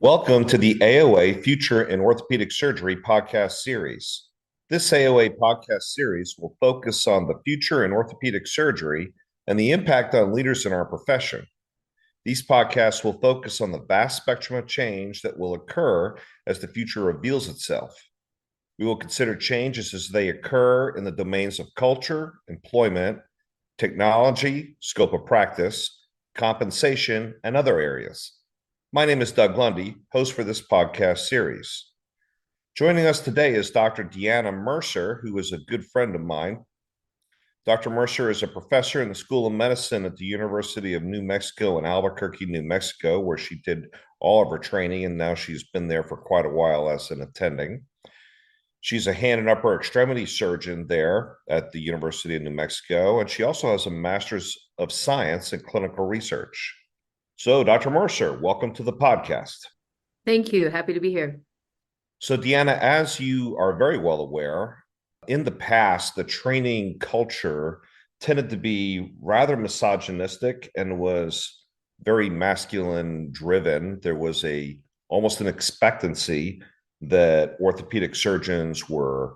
Welcome to the AOA Future in Orthopedic Surgery podcast series. This AOA podcast series will focus on the future in orthopedic surgery and the impact on leaders in our profession. These podcasts will focus on the vast spectrum of change that will occur as the future reveals itself. We will consider changes as they occur in the domains of culture, employment, technology, scope of practice, compensation, and other areas. My name is Doug Lundy, host for this podcast series. Joining us today is Dr. Deana Mercer, who is a good friend of mine. Dr. Mercer is a professor in the School of Medicine at the University of New Mexico in Albuquerque, New Mexico, where she did all of her training, and now she's been there for quite a while as an attending. She's a hand and upper extremity surgeon there at the University of New Mexico, and she also has a Master's of Science in Clinical Research. So, Dr. Mercer, welcome to the podcast. Thank you. Happy to be here. So, Deana, as you are very well aware, in the past, the training culture tended to be rather misogynistic and was very masculine driven. There was almost an expectancy that orthopedic surgeons were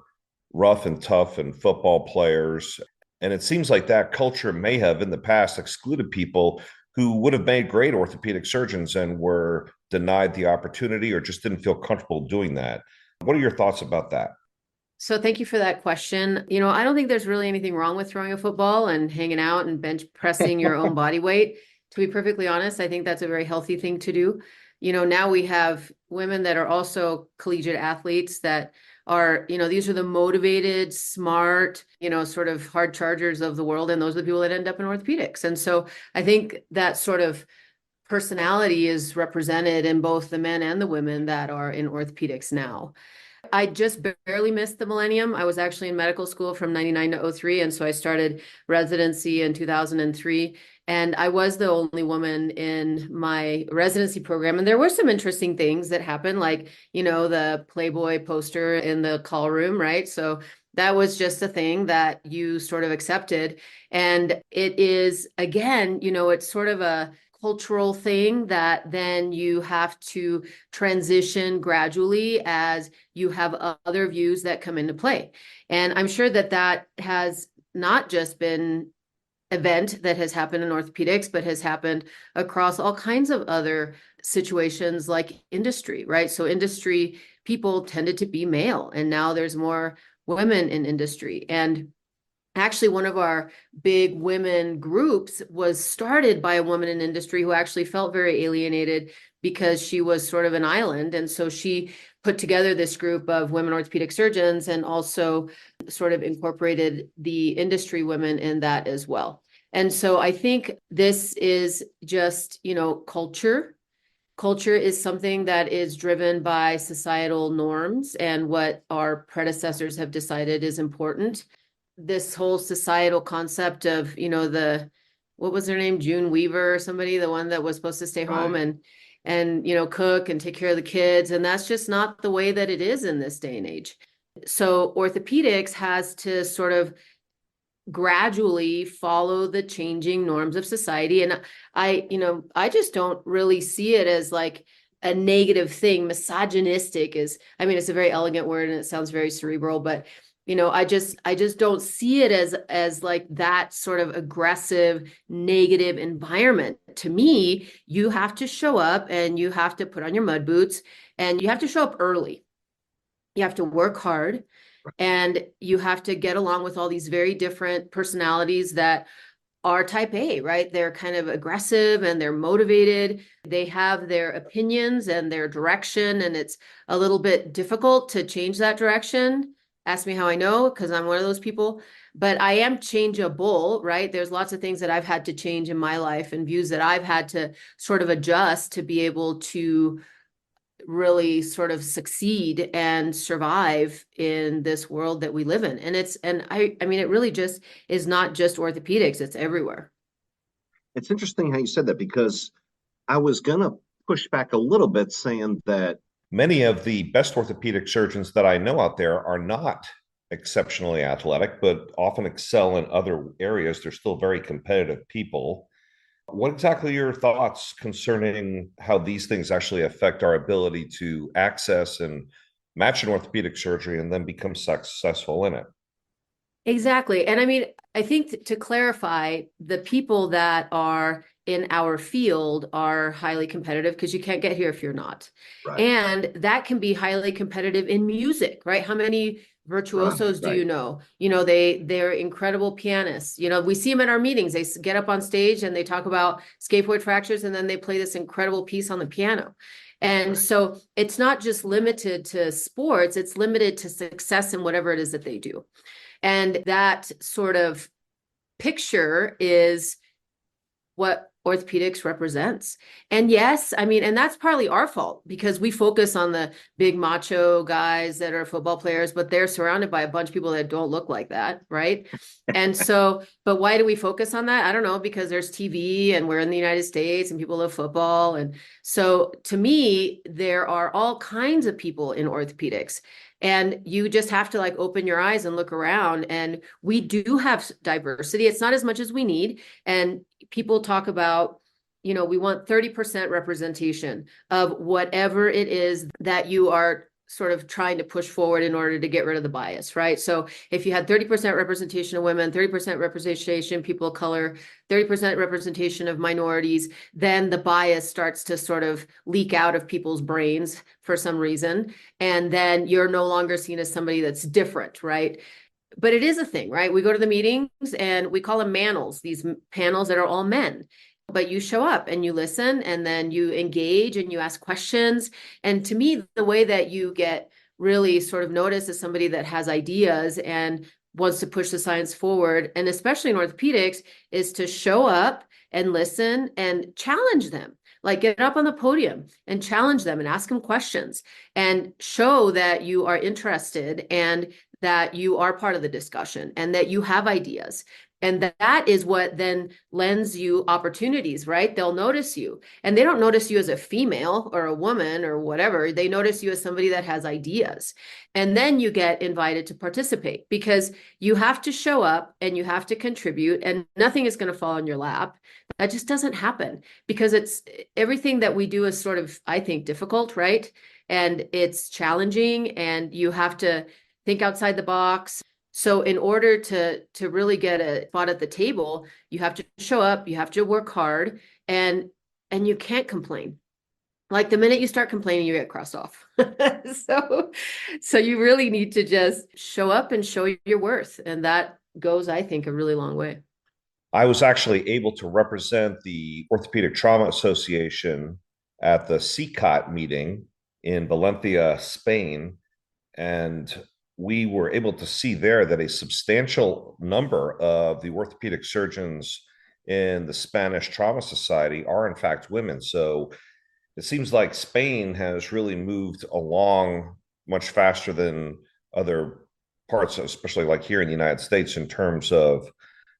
rough and tough and football players. And it seems like that culture may have in the past excluded people who would have made great orthopedic surgeons and were denied the opportunity or just didn't feel comfortable doing that. What are your thoughts about that? So thank you for that question. I don't think there's really anything wrong with throwing a football and hanging out and bench pressing your own body weight. To be perfectly honest, I think that's a very healthy thing to do. Now we have women that are also collegiate athletes that are, these are the motivated, smart, sort of hard chargers of the world. And those are the people that end up in orthopedics. And so I think that sort of personality is represented in both the men and the women that are in orthopedics now. I just barely missed the millennium. I was actually in medical school from 99 to 03. And so I started residency in 2003. And I was the only woman in my residency program. And there were some interesting things that happened, like, the Playboy poster in the call room, right? So that was just a thing that you sort of accepted. And it is, again, it's sort of a cultural thing that then you have to transition gradually as you have other views that come into play. And I'm sure that has not just been event that has happened in orthopedics, but has happened across all kinds of other situations like industry, right? So industry people tended to be male, and now there's more women in industry. And actually, one of our big women groups was started by a woman in industry who actually felt very alienated because she was sort of an island. And so she put together this group of women orthopedic surgeons and also sort of incorporated the industry women in that as well. And so I think this is just, culture. Culture is something that is driven by societal norms and what our predecessors have decided is important. This whole societal concept of, what was her name? June Weaver or somebody, the one that was supposed to stay home and cook and take care of the kids. And that's just not the way that it is in this day and age. So orthopedics has to sort of gradually follow the changing norms of society. And I just don't really see it as like a negative thing. Misogynistic it's a very elegant word and it sounds very cerebral, but I just don't see it as like that sort of aggressive, negative environment. To me, you have to show up and you have to put on your mud boots and you have to show up early. You have to work hard and you have to get along with all these very different personalities that are type A, right? They're kind of aggressive and they're motivated. They have their opinions and their direction, and it's a little bit difficult to change that direction. Ask me how I know, because I'm one of those people, but I am changeable, right? There's lots of things that I've had to change in my life and views that I've had to sort of adjust to be able to really sort of succeed and survive in this world that we live in. And it really just is not just orthopedics, it's everywhere. It's interesting how you said that, because I was going to push back a little bit saying that many of the best orthopedic surgeons that I know out there are not exceptionally athletic, but often excel in other areas. They're still very competitive people. What exactly are your thoughts concerning how these things actually affect our ability to access and match an orthopedic surgery and then become successful in it? Exactly. And I mean, I think to clarify, the people that are in our field are highly competitive because you can't get here if you're not. Right. And that can be highly competitive in music, right? How many virtuosos do Right. you know? You know, they're incredible pianists. You know, we see them at our meetings. They get up on stage and they talk about scaphoid fractures and then they play this incredible piece on the piano. And Right. so it's not just limited to sports, it's limited to success in whatever it is that they do. And that sort of picture is what orthopedics represents. And yes, I mean, and that's partly our fault because we focus on the big macho guys that are football players, but they're surrounded by a bunch of people that don't look like that, right? And so, but why do we focus on that? I don't know, because there's TV and we're in the United States and people love football. And so to me, there are all kinds of people in orthopedics. And you just have to like open your eyes and look around. And we do have diversity. It's not as much as we need. And people talk about, you know, we want 30% representation of whatever it is that you are sort of trying to push forward in order to get rid of the bias, right? So if you had 30% representation of women, 30% representation people of color, 30% representation of minorities, then the bias starts to sort of leak out of people's brains for some reason. And then you're no longer seen as somebody that's different, right? But it is a thing, right? We go to the meetings and we call them manels, these panels that are all men. But you show up and you listen and then you engage and you ask questions. And to me, the way that you get really sort of noticed as somebody that has ideas and wants to push the science forward, and especially in orthopedics, is to show up and listen and challenge them. Like get up on the podium and challenge them and ask them questions and show that you are interested and that you are part of the discussion and that you have ideas. And that is what then lends you opportunities, right? They'll notice you. And they don't notice you as a female or a woman or whatever. They notice you as somebody that has ideas. And then you get invited to participate because you have to show up and you have to contribute, and nothing is going to fall in your lap. That just doesn't happen because it's everything that we do is sort of, I think, difficult, right? And it's challenging, and you have to think outside the box. So in order to really get a spot at the table, you have to show up, you have to work hard, and you can't complain. Like the minute you start complaining, you get crossed off. So you really need to just show up and show your worth. And that goes, I think, a really long way. I was actually able to represent the Orthopedic Trauma Association at the CCOT meeting in Valencia, Spain. And we were able to see there that a substantial number of the orthopedic surgeons in the Spanish Trauma Society are, in fact, women. So it seems like Spain has really moved along much faster than other parts, especially like here in the United States, in terms of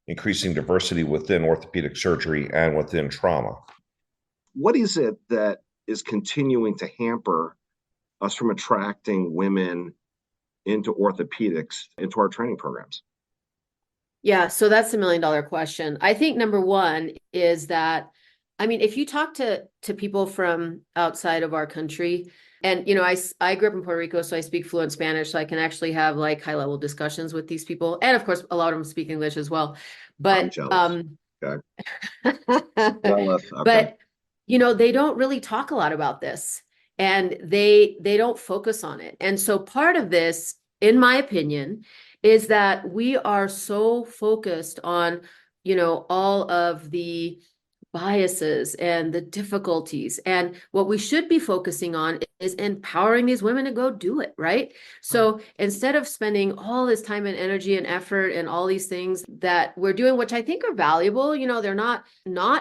increasing diversity within orthopedic surgery and within trauma. What is it that is continuing to hamper us from attracting women into orthopedics, into our training programs? Yeah, so that's the $1 million question. I think number one is that, I mean, if you talk to people from outside of our country, and you know, I grew up in Puerto Rico, so I speak fluent Spanish, so I can actually have like high level discussions with these people, and of course, a lot of them speak English as well. I'm But jealous. Okay. Jealous. Okay. but you know, they don't really talk a lot about this, and they don't focus on it. And so part of this, in my opinion, is that we are so focused on, you know, all of the biases and the difficulties. And what we should be focusing on is empowering these women to go do it, right? So instead of spending all this time and energy and effort and all these things that we're doing, which I think are valuable, you know, they're not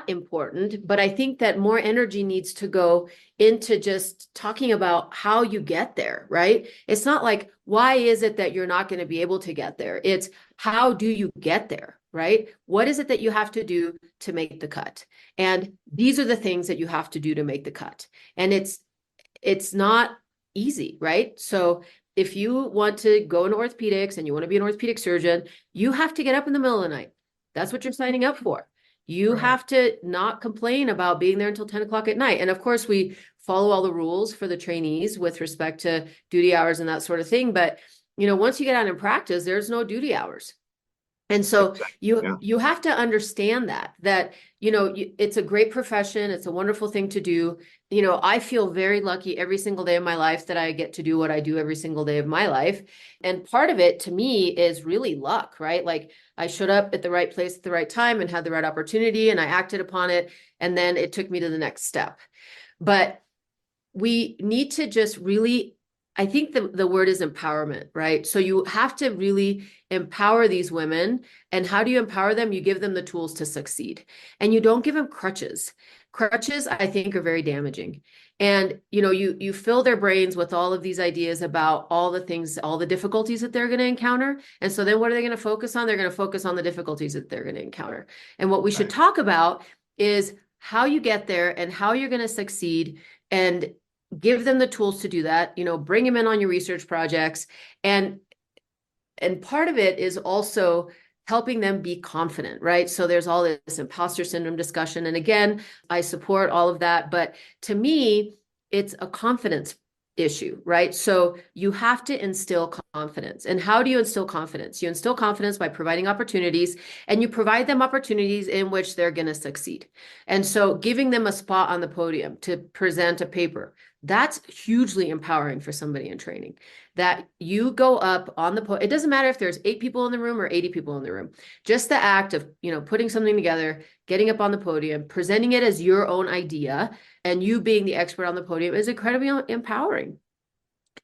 important, but I think that more energy needs to go into just talking about how you get there, right? It's not like, why is it that you're not going to be able to get there? It's how do you get there, right? What is it that you have to do to make the cut? And these are the things that you have to do to make the cut. And it's not easy, right? So if you want to go into orthopedics and you want to be an orthopedic surgeon, you have to get up in the middle of the night. That's what you're signing up for. You Right. have to not complain about being there until 10 o'clock at night. And of course, we follow all the rules for the trainees with respect to duty hours and that sort of thing. But, once you get out in practice, there's no duty hours. And so Yeah. you have to understand that it's a great profession. It's a wonderful thing to do. I feel very lucky every single day of my life that I get to do what I do every single day of my life. And part of it to me is really luck, right? Like I showed up at the right place at the right time and had the right opportunity and I acted upon it. And then it took me to the next step. But we need to just really, I think the word is empowerment, right? So you have to really empower these women. And how do you empower them? You give them the tools to succeed. And you don't give them crutches. Crutches, I think, are very damaging. And you fill their brains with all of these ideas about all the things, all the difficulties that they're going to encounter. And so then what are they going to focus on? They're going to focus on the difficulties that they're going to encounter. And what we should talk about is how you get there and how you're going to succeed, and give them the tools to do that. Bring them in on your research projects. And part of it is also helping them be confident, right? So there's all this imposter syndrome discussion. And again, I support all of that. But to me, it's a confidence issue, right? So you have to instill confidence. And how do you instill confidence? You instill confidence by providing opportunities, and you provide them opportunities in which they're going to succeed. And so giving them a spot on the podium to present a paper, that's hugely empowering for somebody in training. That you go up on the podium. It doesn't matter if there's 8 people in the room or 80 people in the room. Just the act of, putting something together, getting up on the podium, presenting it as your own idea, and you being the expert on the podium is incredibly empowering.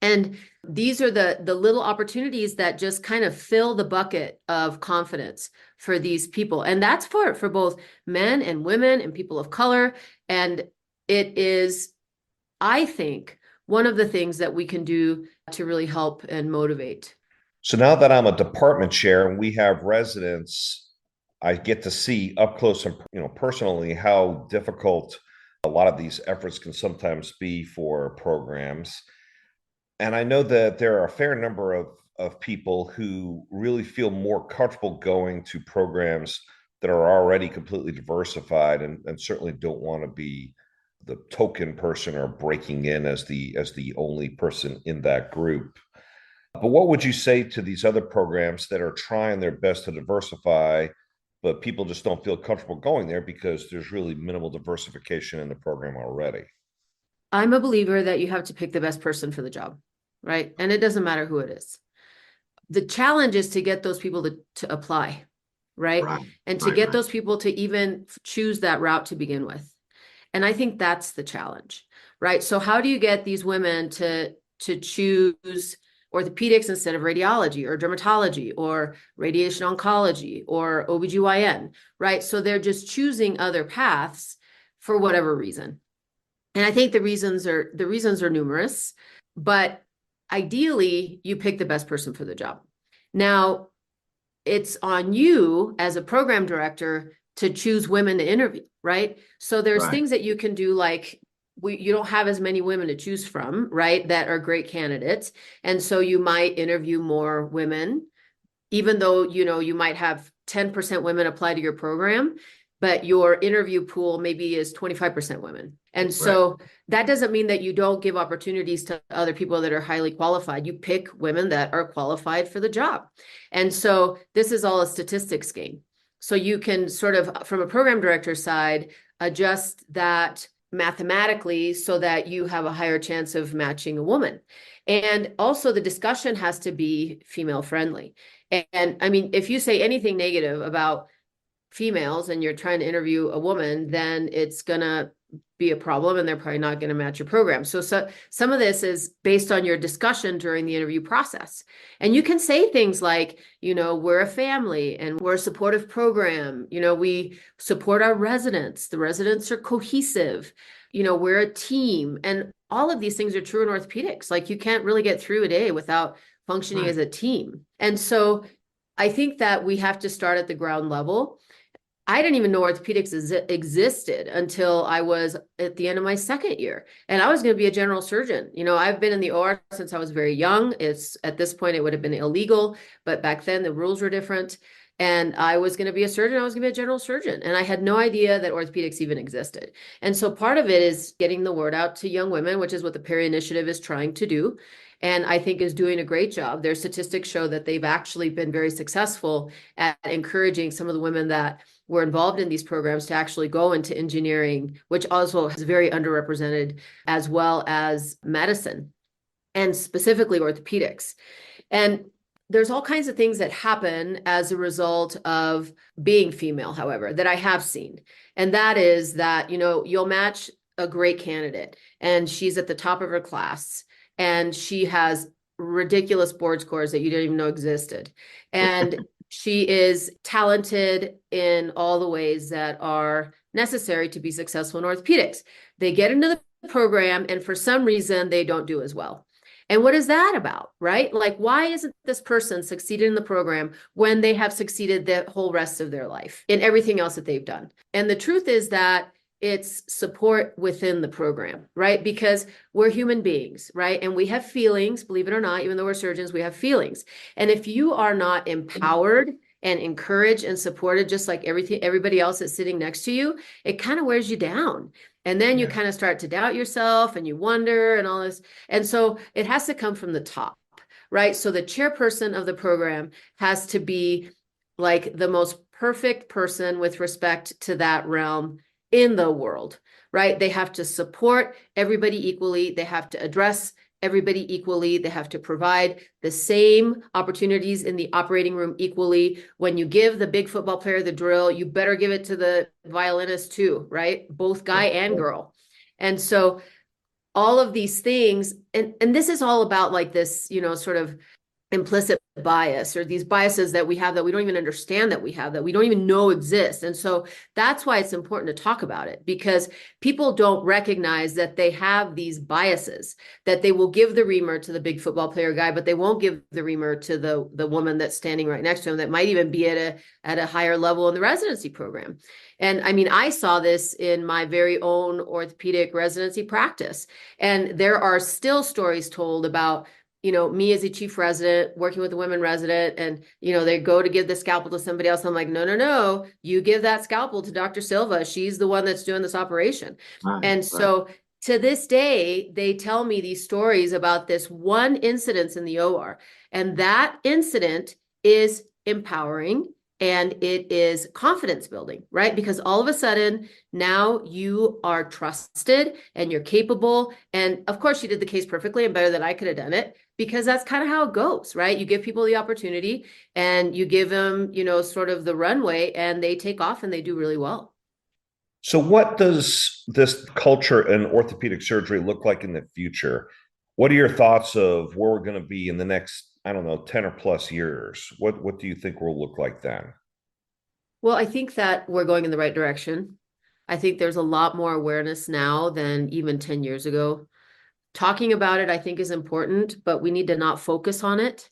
And these are the little opportunities that just kind of fill the bucket of confidence for these people. And that's for both men and women and people of color. And it is, I think, one of the things that we can do to really help and motivate. So now that I'm a department chair and we have residents, I get to see up close and personally how difficult a lot of these efforts can sometimes be for programs. And I know that there are a fair number of people who really feel more comfortable going to programs that are already completely diversified, and certainly don't want to be the token person or breaking in as the only person in that group. But what would you say to these other programs that are trying their best to diversify, but people just don't feel comfortable going there because there's really minimal diversification in the program already? I'm a believer that you have to pick the best person for the job, right? And it doesn't matter who it is. The challenge is to get those people to apply, right? And to get those people to even choose that route to begin with. And I think that's the challenge, right? So how do you get these women to choose orthopedics instead of radiology or dermatology or radiation oncology or OBGYN, right? So they're just choosing other paths for whatever reason. And I think the reasons are numerous, but ideally you pick the best person for the job. Now, it's on you as a program director to choose women to interview, right? So there's things that you can do, like you don't have as many women to choose from, right, that are great candidates. And so you might interview more women, even though, you might have 10% women apply to your program, but your interview pool maybe is 25% women. And so that doesn't mean that you don't give opportunities to other people that are highly qualified. You pick women that are qualified for the job. And so this is all a statistics game. So you can sort of, from a program director side, adjust that mathematically so that you have a higher chance of matching a woman. And also the discussion has to be female friendly. And I mean, if you say anything negative about females and you're trying to interview a woman, then it's going to be a problem and they're probably not going to match your program. So some of this is based on your discussion during the interview process. And you can say things like, we're a family and we're a supportive program. We support our residents. The residents are cohesive. We're a team. And all of these things are true in orthopedics. Like you can't really get through a day without functioning as a team. And so I think that we have to start at the ground level. I didn't even know orthopedics existed until I was at the end of my second year. And I was going to be a general surgeon. I've been in the OR since I was very young. At this point, it would have been illegal, but back then the rules were different. And I was going to be a surgeon. I was going to be a general surgeon. And I had no idea that orthopedics even existed. And so part of it is getting the word out to young women, which is what the Perry Initiative is trying to do. And I think is doing a great job. Their statistics show that they've actually been very successful at encouraging some of the women that were involved in these programs to actually go into engineering, which also is very underrepresented, as well as medicine and specifically orthopedics. And there's all kinds of things that happen as a result of being female, however, that I have seen. And that is that, you'll match a great candidate and she's at the top of her class and she has ridiculous board scores that you didn't even know existed. And she is talented in all the ways that are necessary to be successful in orthopedics. They get into the program and for some reason they don't do as well. And what is that about, right? Like, why isn't this person succeeded in the program when they have succeeded the whole rest of their life in everything else that they've done? And the truth is that it's support within the program, right? Because we're human beings, right? And we have feelings, believe it or not, even though we're surgeons, we have feelings. And if you are not empowered and encouraged and supported, just like everybody else that's sitting next to you, it kind of wears you down. And then you kind of start to doubt yourself and you wonder and all this. And so it has to come from the top, right? So the chairperson of the program has to be like the most perfect person with respect to that realm in the world, right? They have to support everybody equally. They have to address everybody equally. They have to provide the same opportunities in the operating room equally. When you give the big football player the drill, you better give it to the violinist too, right? Both guy and girl. And so all of these things, and this is all about like this, sort of implicit bias or these biases that we have that we don't even understand that we have, that we don't even know exist. And so that's why it's important to talk about it, because people don't recognize that they have these biases, that they will give the reamer to the big football player guy, but they won't give the reamer to the woman that's standing right next to him that might even be at a higher level in the residency program. And I mean, I saw this in my very own orthopedic residency practice. And there are still stories told about me as a chief resident working with a women resident and, they go to give the scalpel to somebody else. I'm like, no, you give that scalpel to Dr. Silva. She's the one that's doing this operation. And so to this day, they tell me these stories about this one incident in the OR. And that incident is empowering and it is confidence building, right? Because all of a sudden now you are trusted and you're capable. And of course you did the case perfectly and better than I could have done it, because that's kind of how it goes, right? You give people the opportunity and you give them, sort of the runway and they take off and they do really well. So what does this culture in orthopedic surgery look like in the future? What are your thoughts of where we're going to be in the next, 10 or plus years? What do you think we'll look like then? Well, I think that we're going in the right direction. I think there's a lot more awareness now than even 10 years ago. Talking about it, I think, is important, but we need to not focus on it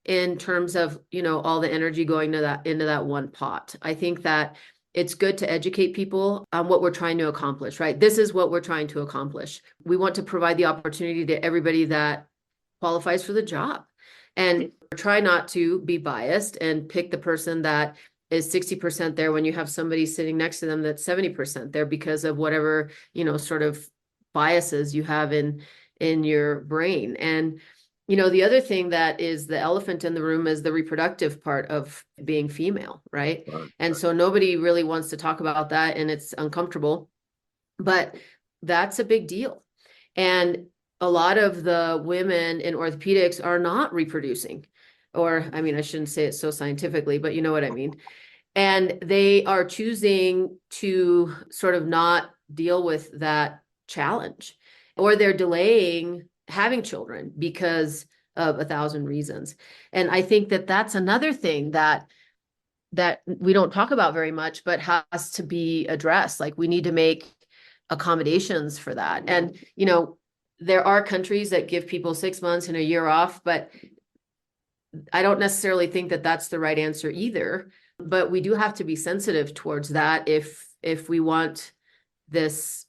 in terms of, all the energy going to into that one pot. I think that it's good to educate people on what we're trying to accomplish, right? This is what we're trying to accomplish. We want to provide the opportunity to everybody that qualifies for the job. And try not to be biased and pick the person that is 60% there when you have somebody sitting next to them that's 70% there because of whatever, sort of biases you have in your brain. And, the other thing that is the elephant in the room is the reproductive part of being female, right? And so nobody really wants to talk about that and it's uncomfortable, but that's a big deal. And a lot of the women in orthopedics are not reproducing, or, I mean, I shouldn't say it so scientifically, but you know what I mean? And they are choosing to sort of not deal with that challenge, or they're delaying having children because of 1,000 reasons. And I think that that's another thing that we don't talk about very much, but has to be addressed. Like, we need to make accommodations for that. And, there are countries that give people 6 months and a year off, but I don't necessarily think that that's the right answer either. But we do have to be sensitive towards that if we want this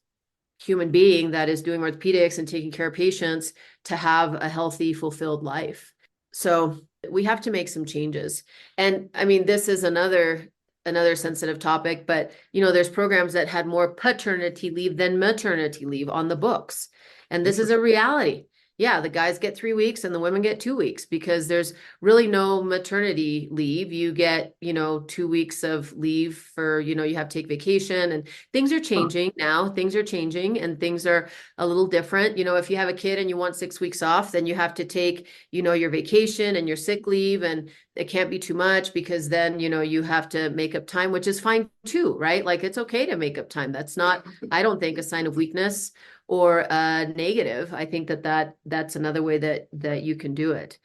human being that is doing orthopedics and taking care of patients to have a healthy, fulfilled life. So we have to make some changes. And I mean, this is another sensitive topic, but there's programs that had more paternity leave than maternity leave on the books. And this is a reality. Yeah, the guys get 3 weeks and the women get 2 weeks because there's really no maternity leave. You get, 2 weeks of leave for, you have to take vacation, and things are changing now. Things are changing and things are a little different. If you have a kid and you want 6 weeks off, then you have to take, your vacation and your sick leave, and it can't be too much because then, you have to make up time, which is fine too, right? Like it's okay to make up time. That's not, I don't think, a sign of weakness or negative. I think that's another way that you can do it.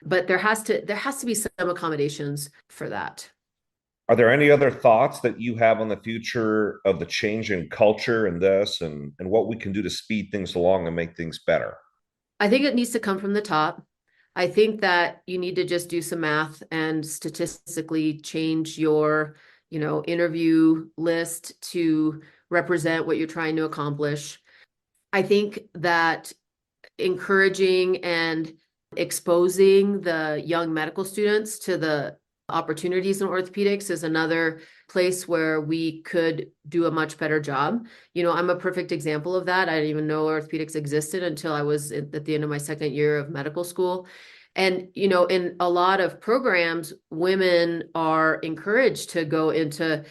But there has to be some accommodations for that. Are there any other thoughts that you have on the future of the change in culture and this and what we can do to speed things along and make things better? I think it needs to come from the top. I think that you need to just do some math and statistically change your, interview list to represent what you're trying to accomplish. I think that encouraging and exposing the young medical students to the opportunities in orthopedics is another place where we could do a much better job. I'm a perfect example of that. I didn't even know orthopedics existed until I was at the end of my second year of medical school. And, in a lot of programs, women are encouraged to go into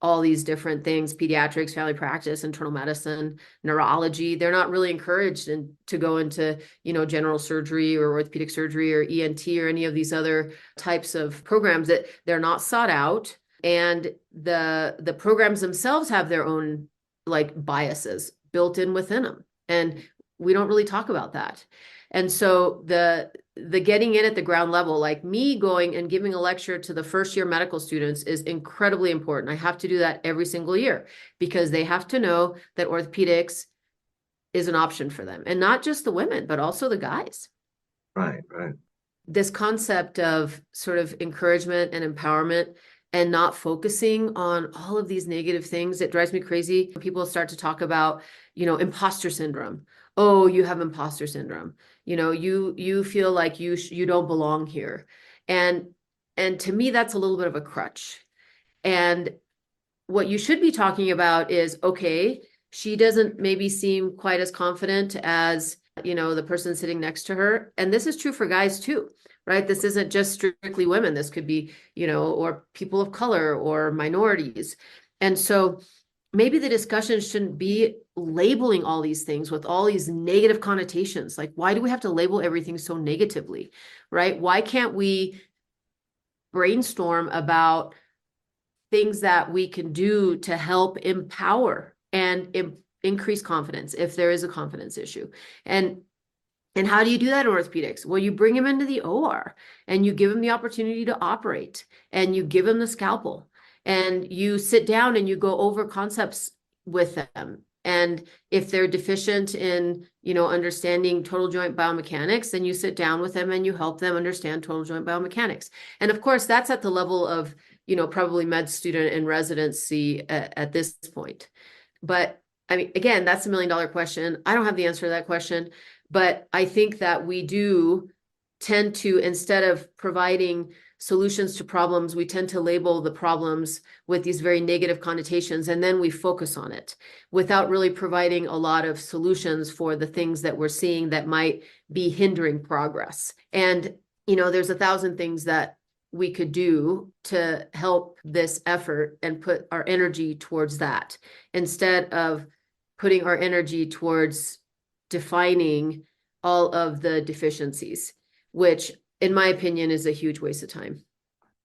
all these different things: pediatrics, family practice, internal medicine, neurology. They're not really encouraged to go into, general surgery or orthopedic surgery or ENT or any of these other types of programs. That they're not sought out. And the programs themselves have their own biases built in within them. And we don't really talk about that. And so the getting in at the ground level, like me going and giving a lecture to the first year medical students, is incredibly important. I have to do that every single year because they have to know that orthopedics is an option for them, and not just the women, but also the guys. Right. This concept of sort of encouragement and empowerment and not focusing on all of these negative things, it drives me crazy. People start to talk about, imposter syndrome. Oh, you have imposter syndrome. You feel like you don't belong here. And to me, that's a little bit of a crutch. And what you should be talking about is, okay, she doesn't maybe seem quite as confident as, the person sitting next to her. And this is true for guys too, right? This isn't just strictly women. This could be, or people of color or minorities. And so maybe the discussion shouldn't be labeling all these things with all these negative connotations. Like, why do we have to label everything so negatively, right? Why can't we brainstorm about things that we can do to help empower and increase confidence if there is a confidence issue? And how do you do that in orthopedics? Well, you bring them into the OR and you give them the opportunity to operate, and you give them the scalpel, and you sit down and you go over concepts with them. And if they're deficient in, understanding total joint biomechanics, then you sit down with them and you help them understand total joint biomechanics. And of course, that's at the level of, probably med student and residency at this point. But I mean, again, that's $1 million question. I don't have the answer to that question, but I think that we do tend to, instead of providing solutions to problems, we tend to label the problems with these very negative connotations, and then we focus on it without really providing a lot of solutions for the things that we're seeing that might be hindering progress. And, there's 1,000 things that we could do to help this effort and put our energy towards that, instead of putting our energy towards defining all of the deficiencies, which in my opinion is a huge waste of time.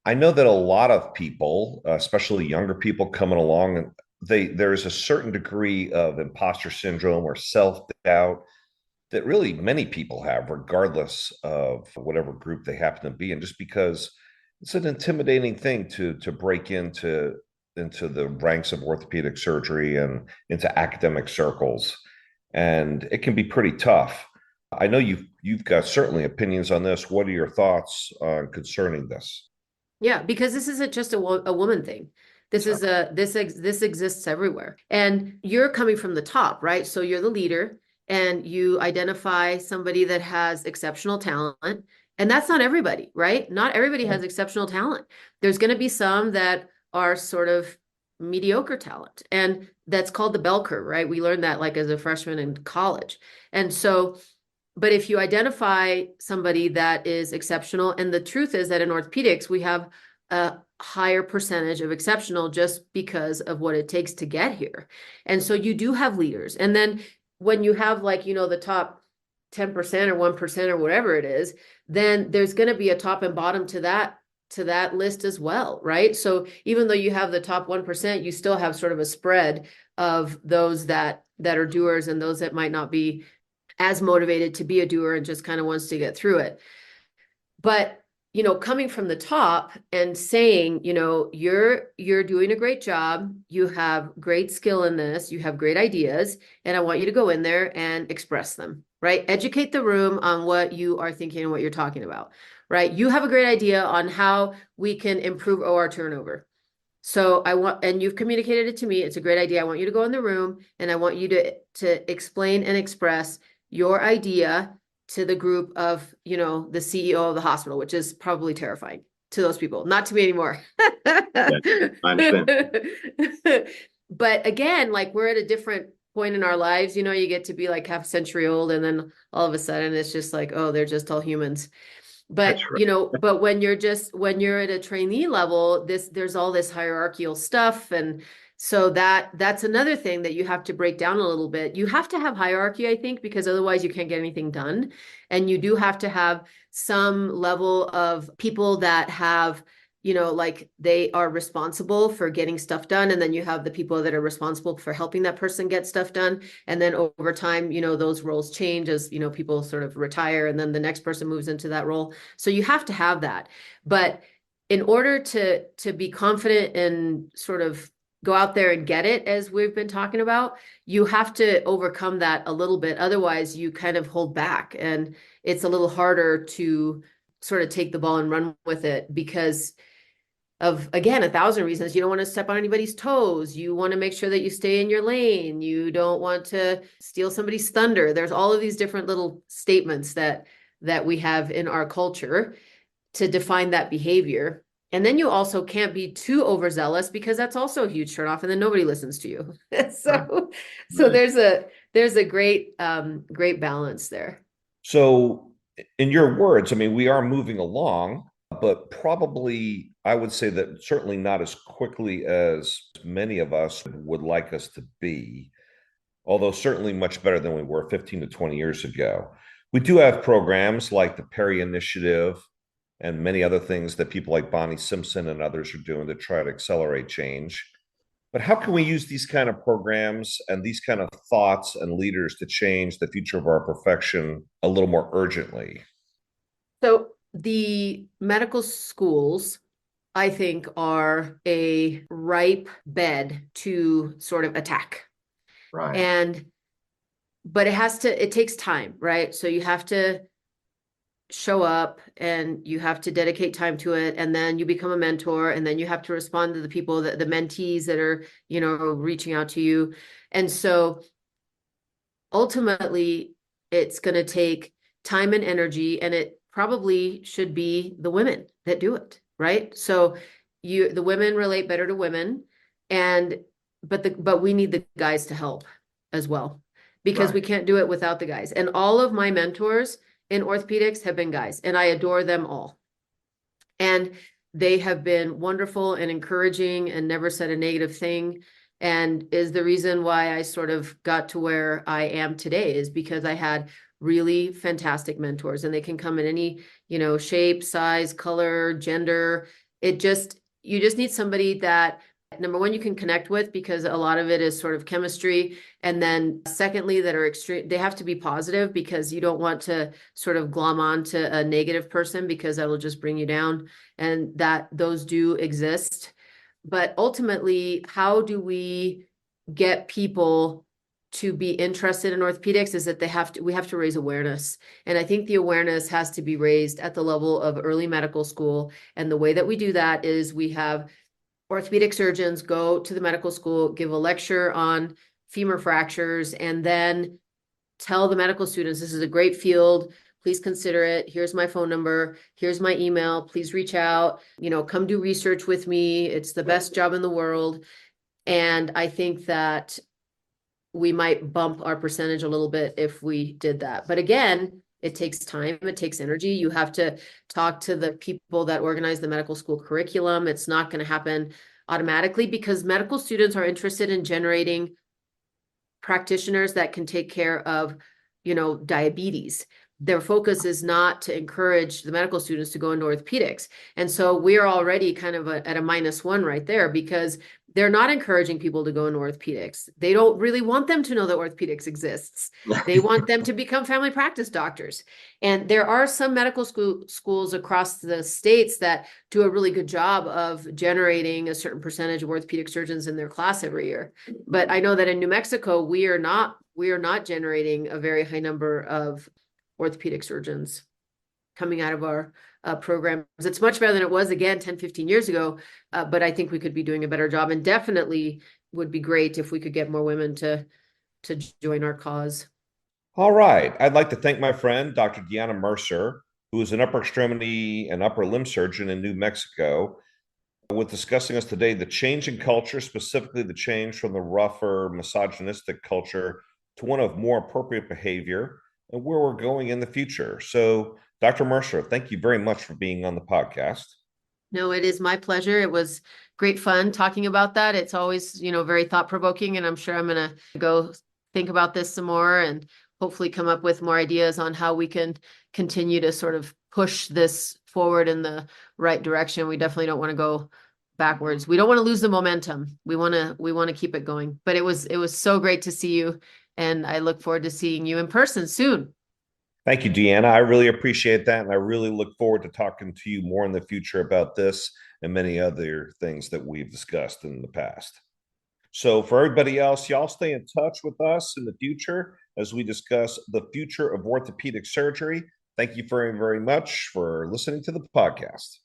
I know that a lot of people, especially younger people coming along, there's a certain degree of imposter syndrome or self-doubt that really many people have, regardless of whatever group they happen to be in, just because it's an intimidating thing to break into the ranks of orthopedic surgery and into academic circles. And it can be pretty tough. I know you've got certainly opinions on this. What are your thoughts concerning this? Yeah, because this isn't just a woman thing. This is this exists everywhere. And you're coming from the top, right? So you're the leader and you identify somebody that has exceptional talent And that's not everybody, right? Not everybody has exceptional talent. There's going to be some that are sort of mediocre talent. And that's called the bell curve, right? We learned that like as a freshman in college. And so, but if you identify somebody that is exceptional, and the truth is that in orthopedics, we have a higher percentage of exceptional just because of what it takes to get here. And so you do have leaders. And then when you have like, the top 10% or 1% or whatever it is, then there's going to be a top and bottom to that list as well, right? So even though you have the top 1%, you still have sort of a spread of those that are doers and those that might not be as motivated to be a doer and just kind of wants to get through it. But coming from the top and saying, you're doing a great job, you have great skill in this, you have great ideas, and I want you to go in there and express them, right? Educate the room on what you are thinking and what you're talking about, right? You have a great idea on how we can improve OR turnover. So and you've communicated it to me. It's a great idea. I want you to go in the room and I want you to explain and express your idea to the group of, the CEO of the hospital, which is probably terrifying to those people, not to me anymore. Yeah, I understand. But again, like we're at a different point in our lives, you get to be like half a century old and then all of a sudden it's just like, oh, they're just all humans. But, That's right. but when you're at a trainee level, there's all this hierarchical stuff. And so that's another thing that you have to break down a little bit. You have to have hierarchy, I think, because otherwise you can't get anything done. And you do have to have some level of people that have, like they are responsible for getting stuff done. And then you have the people that are responsible for helping that person get stuff done. And then over time, those roles change as, people sort of retire and then the next person moves into that role. So you have to have that. But in order to be confident and sort of go out there and get it, as we've been talking about, you have to overcome that a little bit. Otherwise, you kind of hold back and it's a little harder to sort of take the ball and run with it because of, again, 1,000 reasons. You don't want to step on anybody's toes. You want to make sure that you stay in your lane. You don't want to steal somebody's thunder. There's all of these different little statements that we have in our culture to define that behavior. And then you also can't be too overzealous because that's also a huge turnoff and then nobody listens to you. So there's a great balance there. So in your words, I mean, we are moving along, but probably I would say that certainly not as quickly as many of us would like us to be, although certainly much better than we were 15 to 20 years ago. We do have programs like the Perry Initiative and many other things that people like Bonnie Simpson and others are doing to try to accelerate change. But how can we use these kind of programs and these kind of thoughts and leaders to change the future of our profession a little more urgently? So the medical schools, I think, are a ripe bed to sort of attack. Right. But it takes time, right? So you have to show up and you have to dedicate time to it. And then you become a mentor and then you have to respond to the people the mentees that are, reaching out to you. And so ultimately it's going to take time and energy, and it probably should be the women that do it, right? So the women relate better to women, but we need the guys to help as well, because we can't do it without the guys. And all of my mentors in orthopedics have been guys, and I adore them all. And they have been wonderful and encouraging and never said a negative thing. And is the reason why I sort of got to where I am today, is because I had really fantastic mentors, and they can come in any, shape, size, color, gender. You just need somebody that, number one, you can connect with, because a lot of it is sort of chemistry. And then secondly, that are extreme, they have to be positive, because you don't want to sort of glom on to a negative person, because that'll just bring you down, and that those do exist. But ultimately, how do we get people to be interested in orthopedics is that we have to raise awareness. And I think the awareness has to be raised at the level of early medical school. And the way that we do that is we have orthopedic surgeons go to the medical school, give a lecture on femur fractures, and then tell the medical students, this is a great field. please consider it. Here's my phone number. Here's my email. Please reach out, come do research with me. It's the best job in the world. And I think that we might bump our percentage a little bit if we did that. But again, it takes time, it takes energy. You have to talk to the people that organize the medical school curriculum. It's not going to happen automatically because medical students are interested in generating practitioners that can take care of, diabetes. Their focus is not to encourage the medical students to go into orthopedics. And so we're already kind of at a -1 right there because they're not encouraging people to go into orthopedics. They don't really want them to know that orthopedics exists. They want them to become family practice doctors. And there are some medical schools across the states that do a really good job of generating a certain percentage of orthopedic surgeons in their class every year. But I know that in New Mexico, we are not generating a very high number of orthopedic surgeons coming out of our programs. It's much better than it was, again, 10, 15 years ago, but I think we could be doing a better job, and definitely would be great if we could get more women to join our cause. All right. I'd like to thank my friend, Dr. Deana Mercer, who is an upper extremity and upper limb surgeon in New Mexico, with discussing us today the change in culture, specifically the change from the rougher, misogynistic culture to one of more appropriate behavior and where we're going in the future. So, Dr. Mercer, thank you very much for being on the podcast. No, it is my pleasure. It was great fun talking about that. It's always, very thought-provoking, and I'm sure I'm going to go think about this some more and hopefully come up with more ideas on how we can continue to sort of push this forward in the right direction. We definitely don't want to go backwards. We don't want to lose the momentum. We want to keep it going. But it was so great to see you, and I look forward to seeing you in person soon. Thank you, Deana. I really appreciate that. And I really look forward to talking to you more in the future about this and many other things that we've discussed in the past. So for everybody else, y'all stay in touch with us in the future as we discuss the future of orthopedic surgery. Thank you very, very much for listening to the podcast.